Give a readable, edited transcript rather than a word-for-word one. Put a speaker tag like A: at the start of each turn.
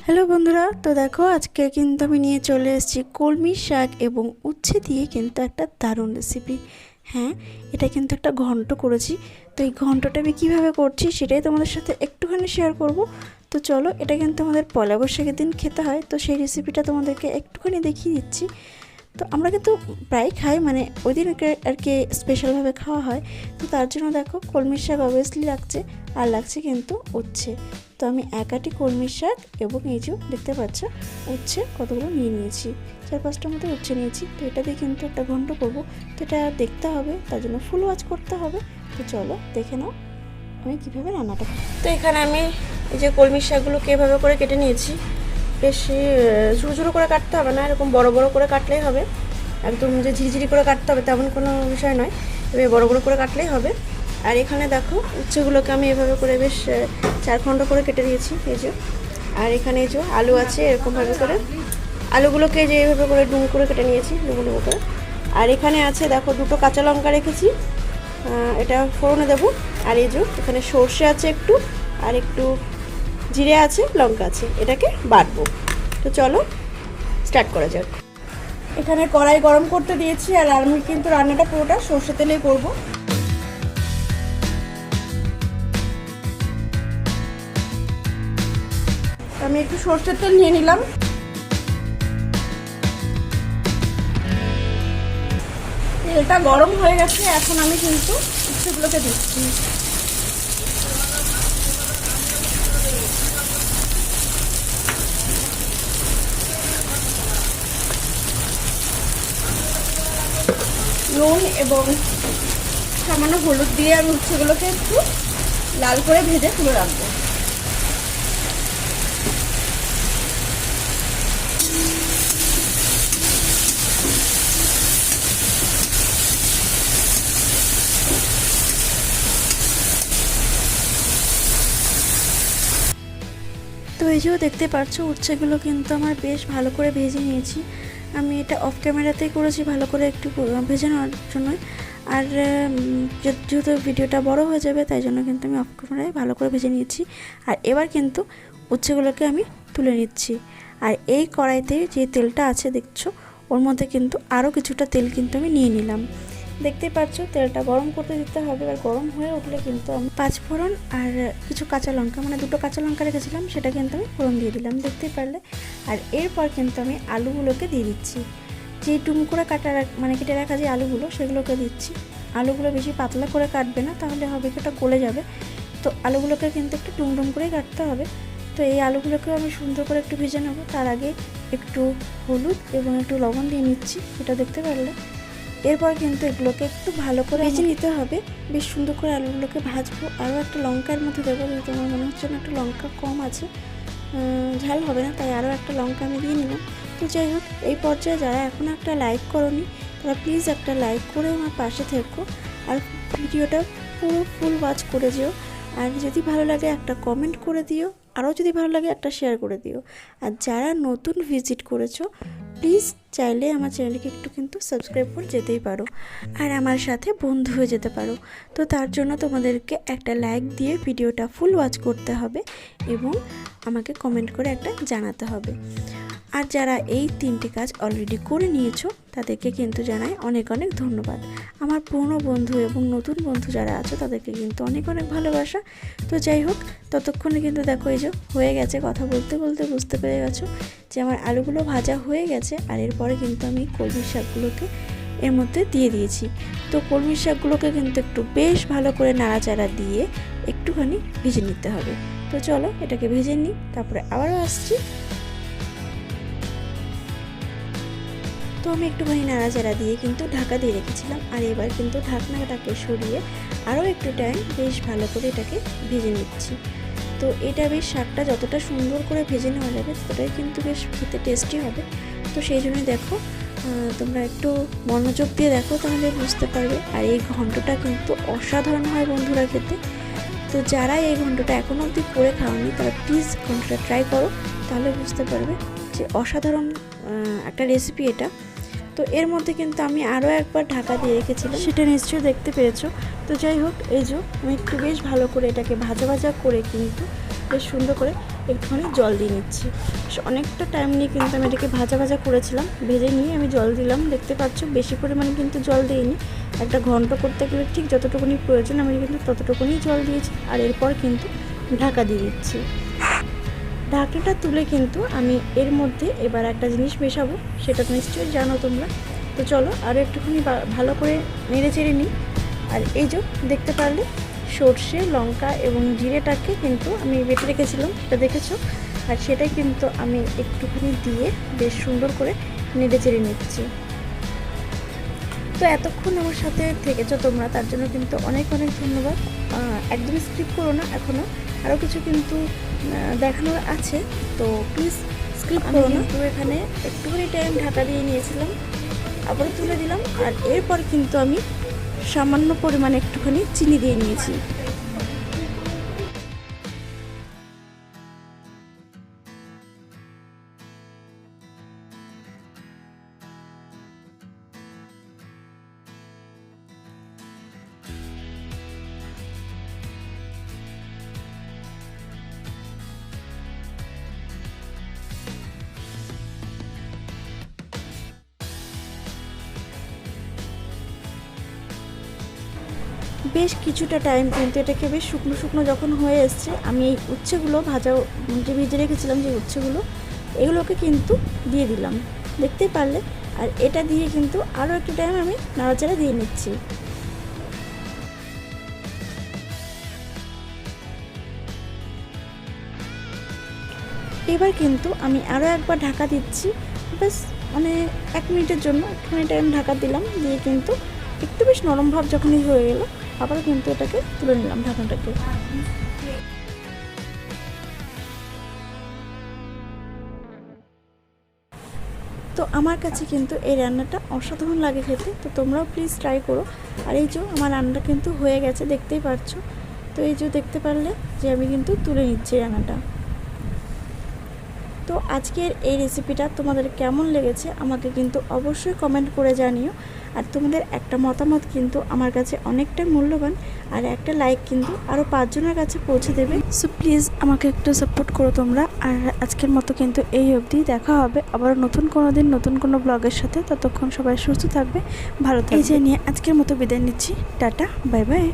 A: Hello বন্ধুরা, তো দেখো আজকে কিন্তু আমি নিয়ে চলে এসেছি কলমি শাক এবং উচ্ছে দিয়ে কিন্তু একটা দারুণ রেসিপি। হ্যাঁ, এটা কিন্তু একটা ঘন্ট করেছি। তো এই ঘন্টটা আমি কীভাবে করছি সেটাই তোমাদের সাথে একটুখানি শেয়ার করব। তো চলো, এটা কিন্তু আমাদের পয়লা বৈশাখের দিন খেতে হয়, তো সেই রেসিপিটা তোমাদেরকে একটুখানি দেখিয়ে দিচ্ছি। তো আমরা কিন্তু প্রায় খাই, মানে ওই দিন আর কি স্পেশালভাবে খাওয়া হয়। তো তার জন্য দেখো কলমি শাক অবভিয়াসলি লাগছে, আর লাগছে কিন্তু উচ্ছে। তো আমি একাটি কলমি শাক এবং এই যে দেখতে পাচ্ছ উচ্ছে কতগুলো নিয়ে নিয়েছি, 4-5টার মতো উচ্ছে নিয়েছি। তো এটা দিয়ে কিন্তু একটা ঘন্ট করবো, তো এটা দেখতে হবে, তার জন্য ফুল ওয়াচ করতে হবে। তো চলো দেখে নাও আমি কীভাবে রান্নাটা করি। তো এখানে আমি এই যে কলমি শাকগুলোকে এভাবে করে কেটে নিয়েছি। বেশি ঝুড়ো ঝুড়ো করে কাটতে হবে না, এরকম বড় বড় করে কাটলেই হবে। একদম যে ঝিরিঝিরি করে কাটতে হবে তেমন কোনো বিষয় নয়, এবার বড় বড় করে কাটলেই হবে। আর এখানে দেখো উচ্ছেগুলোকে আমি এভাবে করে বেশ 4 খণ্ড করে কেটে দিয়েছি, এই যে। আর এখানে এই যে আলু আছে, এরকমভাবে করে আলুগুলোকে যে এইভাবে করে ডুমো করে কেটে নিয়েছি, ডুমো ডুমো করে। আর এখানে আছে দেখো 2টো কাঁচা লঙ্কা রেখেছি, এটা ফোড়নে দেবো। আর এই যে এখানে সর্ষে আছে একটু, আর একটু জিরে আছে, লঙ্কা আছে, এটাকে বাটবো। তো চলো স্টার্ট করা যাক। এখানে কড়াই গরম করতে দিয়েছি, আর আমি কিন্তু রান্নাটা পুরোটা সর্ষে তেলেই করবো। আমি একটু সর্ষের তেল নিয়ে নিলাম। তেলটা গরম হয়ে গেছে, এখন আমি কিন্তু উচ্ছেগুলোকে দিচ্ছি। নুন এবং সামান্য হলুদ দিয়ে আমি উচ্ছেগুলোকে একটু লাল করে ভেজে তুলে রাখবো। তো এই যেও দেখতে পাচ্ছ উচ্ছেগুলো কিন্তু আমার বেশ ভালো করে ভেজে নিয়েছি। আমি এটা অফ ক্যামেরাতেই করেছি ভালো করে একটু ভেজে নেওয়ার জন্য। আর যেহেতু ভিডিওটা বড় হয়ে যাবে তাই জন্য কিন্তু আমি অফ ক্যামেরায় ভালো করে ভেজে নিয়েছি। আর এবার কিন্তু উচ্ছেগুলোকে আমি তুলে নিচ্ছি। আর এই কড়াইতে যে তেলটা আছে দেখছো, ওর মধ্যে কিন্তু আরও কিছুটা তেল কিন্তু আমি নিয়ে নিলাম। দেখতে পাচ্ছ তেলটা গরম করতে দিতে হবে। আর গরম হয়ে উঠলে কিন্তু আমি 5 ফোড়ন আর কিছু কাঁচা লঙ্কা, মানে 2টো কাঁচা লঙ্কা রেখেছিলাম, সেটা কিন্তু আমি ফোড়ন দিয়ে দিলাম, দেখতেই পারলে। আর এরপর কিন্তু আমি আলুগুলোকে দিয়ে দিচ্ছি। যে ডুম করে মানে কেটে রাখা যে আলুগুলো, সেগুলোকে দিচ্ছি। আলুগুলো বেশি পাতলা করে কাটবে না, তাহলে হবে কি ওটা গলে যাবে। তো আলুগুলোকে কিন্তু একটু ডুম করেই কাটতে হবে। তো এই আলুগুলোকে আমি সুন্দর করে একটু ভেজে নেবো। তার আগে একটু হলুদ এবং একটু লবণ দিয়ে নিচ্ছি, এটা দেখতে পারলে। এরপর কিন্তু এগুলোকে একটু ভালো করে ভেজে নিতে হবে, বেশ সুন্দর করে আলুগুলোকে ভাজবো। আরও একটা লঙ্কার মধ্যে দেবো, যেহেতু আমার মনে হচ্ছে না একটু লঙ্কা কম আছে, ঝাল হবে না, তাই আরও একটা লঙ্কা আমি দিয়ে নিলাম। তো যাই হোক, এই পর্যায়ে যারা এখনও একটা লাইক করোনি তারা প্লিজ একটা লাইক করে আমার পাশে থেকো, আর ভিডিওটা পুরো ফুল ওয়াচ করে যেও। আর যদি ভালো লাগে একটা কমেন্ট করে দিও, আরও যদি ভালো লাগে একটা শেয়ার করে দিও। আর যারা নতুন ভিজিট করেছো প্লিজ চাইলে আমার চ্যানেলকে একটু কিন্তু সাবস্ক্রাইব করে যেতেই পারো, আর আমার সাথে বন্ধু হয়ে যেতে পারো। তো তার জন্য তোমাদেরকে একটা লাইক দিয়ে ভিডিওটা ফুল ওয়াচ করতে হবে এবং আমাকে কমেন্ট করে একটা জানাতে হবে। আর যারা এই 3টে কাজ অলরেডি করে নিয়েছো তাদেরকে কিন্তু জানাই অনেক অনেক ধন্যবাদ। আমার পুরনো বন্ধু এবং নতুন বন্ধু যারা আছো তাদেরকে কিন্তু অনেক অনেক ভালোবাসা। তো যাই হোক, ততক্ষণে কিন্তু দেখো এই যে হয়ে গেছে, কথা বলতে বলতে বুঝতে পেরে গেছো যে আমার আলুগুলো ভাজা হয়ে গেছে। আর এরপরে কিন্তু আমি কলমি শাকগুলোকে এর মধ্যে দিয়ে দিয়েছি। তো কলমি শাকগুলোকে কিন্তু একটু বেশ ভালো করে নাড়াচাড়া দিয়ে একটুখানি ভেজে নিতে হবে। তো চলো এটাকে ভেজে নিই, তারপরে আবারও আসছি। তো আমি একটুখানি নাড়াচাড়া দিয়ে কিন্তু ঢাকা দিয়ে রেখেছিলাম। আর এবার কিন্তু ঢাকনাটাকে সরিয়ে আরও একটু টাইম বেশ ভালো করে এটাকে ভেজে নিচ্ছি। তো এটা বেশ শাকটা যতটা সুন্দর করে ভেজে নেওয়া যাবে ততটাই কিন্তু বেশ খেতে টেস্টি হবে। তো সেই জন্যই দেখো, তোমরা একটু মনোযোগ দিয়ে দেখো তাহলে বুঝতে পারবে। আর এই ঘন্টটা কিন্তু অসাধারণ হয় বন্ধুরা খেতে। তো যারা এই ঘন্টটা এখনও অবধি করে খাওনি তারা প্লিজ ঘন্টটা ট্রাই করো, তাহলে বুঝতে পারবে যে অসাধারণ একটা রেসিপি এটা। তো এর মধ্যে কিন্তু আমি আরও একবার ঢাকা দিয়ে রেখেছিলাম, সেটা নিশ্চয়ই দেখতে পেয়েছো। তো যাই হোক, এই যে আমি একটু বেশ ভালো করে এটাকে ভাজা ভাজা করে কিন্তু বেশ সুন্দর করে একটুখানি জল দিয়ে নিচ্ছি। অনেকটা টাইম নিয়ে কিন্তু আমি এটাকে ভাজা ভাজা করেছিলাম, ভেজে নিয়ে আমি জল দিলাম। দেখতে পাচ্ছ বেশি পরিমাণে কিন্তু জল দিইনি, একটা ঘন্ট করতে গেলে ঠিক যতটুকুনি প্রয়োজন আমি কিন্তু ততটুকুনি জল দিয়েছি। আর এরপর কিন্তু ঢাকা দিয়ে দিচ্ছি। ঢাকনাটা তুলে কিন্তু আমি এর মধ্যে এবার একটা জিনিস মেশাবো, সেটা তো নিশ্চয়ই জানো তোমরা। তো চলো আরও একটুখানি ভালো করে নেড়ে চেড়ে নিই। আর এই যে দেখতে পারলে সর্ষে, লঙ্কা এবং জিরেটাকে কিন্তু আমি বেটে রেখেছিলাম, সেটা দেখেছো। আর সেটাই কিন্তু আমি একটুখানি দিয়ে বেশ সুন্দর করে নেড়ে চেড়ে নিচ্ছি। তো এতক্ষণ আমার সাথে থেকেছো তোমরা, তার জন্য কিন্তু অনেক অনেক ধন্যবাদ। একদমই স্কিপ করো না, এখনও আরও কিছু কিন্তু দেখানোর আছে, তো প্লিজ স্কিপ করো না। তো এখানে একটুখানি টাইম ঢাকা দিয়ে নিয়েছিলাম, আবার তুলে দিলাম। আর এরপর কিন্তু আমি সামান্য পরিমাণে একটুখানি চিনি দিয়ে নিয়েছি। বেশ কিছুটা টাইম কিন্তু এটাকে বেশ শুকনো শুকনো যখন হয়ে এসছে, আমি এই উচ্ছেগুলো ভাজা যে ভেজে রেখেছিলাম যে উচ্ছেগুলো, এগুলোকে কিন্তু দিয়ে দিলাম, দেখতেই পারলে। আর এটা দিয়ে কিন্তু আরও একটু টাইম আমি নাড়াচাড়া দিয়ে নিচ্ছি। এবার কিন্তু আমি আরও একবার ঢাকা দিচ্ছি, ব্যাস মানে 1 মিনিটের জন্য একটুখানি টাইম ঢাকা দিলাম, দিয়ে কিন্তু একটু বেশ নরম ভাব যখনই হয়ে গেল, আবার কিন্তু এটাকে তুলে নিলাম ঢাকনাটাকে। তো আমার কাছে কিন্তু এই রান্নাটা অসাধারণ লাগে খেতে, তো তোমরাও প্লিজ ট্রাই করো। আর এই যে আমার রান্নাটা কিন্তু হয়ে গেছে, দেখতেই পারছো। তো এই যে দেখতে পারলে যে আমি কিন্তু তুলে নিচ্ছি রান্নাটা। তো আজকের এই রেসিপিটা তোমাদের কেমন লেগেছে আমাকে কিন্তু অবশ্যই কমেন্ট করে জানিও। আর তোমাদের একটা মতামত কিন্তু আমার কাছে অনেকটাই মূল্যবান, আর একটা লাইক কিন্তু আরও 5 জনের কাছে পৌঁছে দেবে। সো প্লিজ আমাকে একটু সাপোর্ট করো তোমরা। আর আজকের মতো কিন্তু এই অবধি, দেখা হবে আবার নতুন কোনো দিন নতুন কোনো ব্লগের সাথে। ততক্ষণ সবাই সুস্থ থাকবে, ভালো থাকবে। এই যে নিয়ে আজকের মতো বিদায় নিচ্ছি, টাটা, বাই বাই।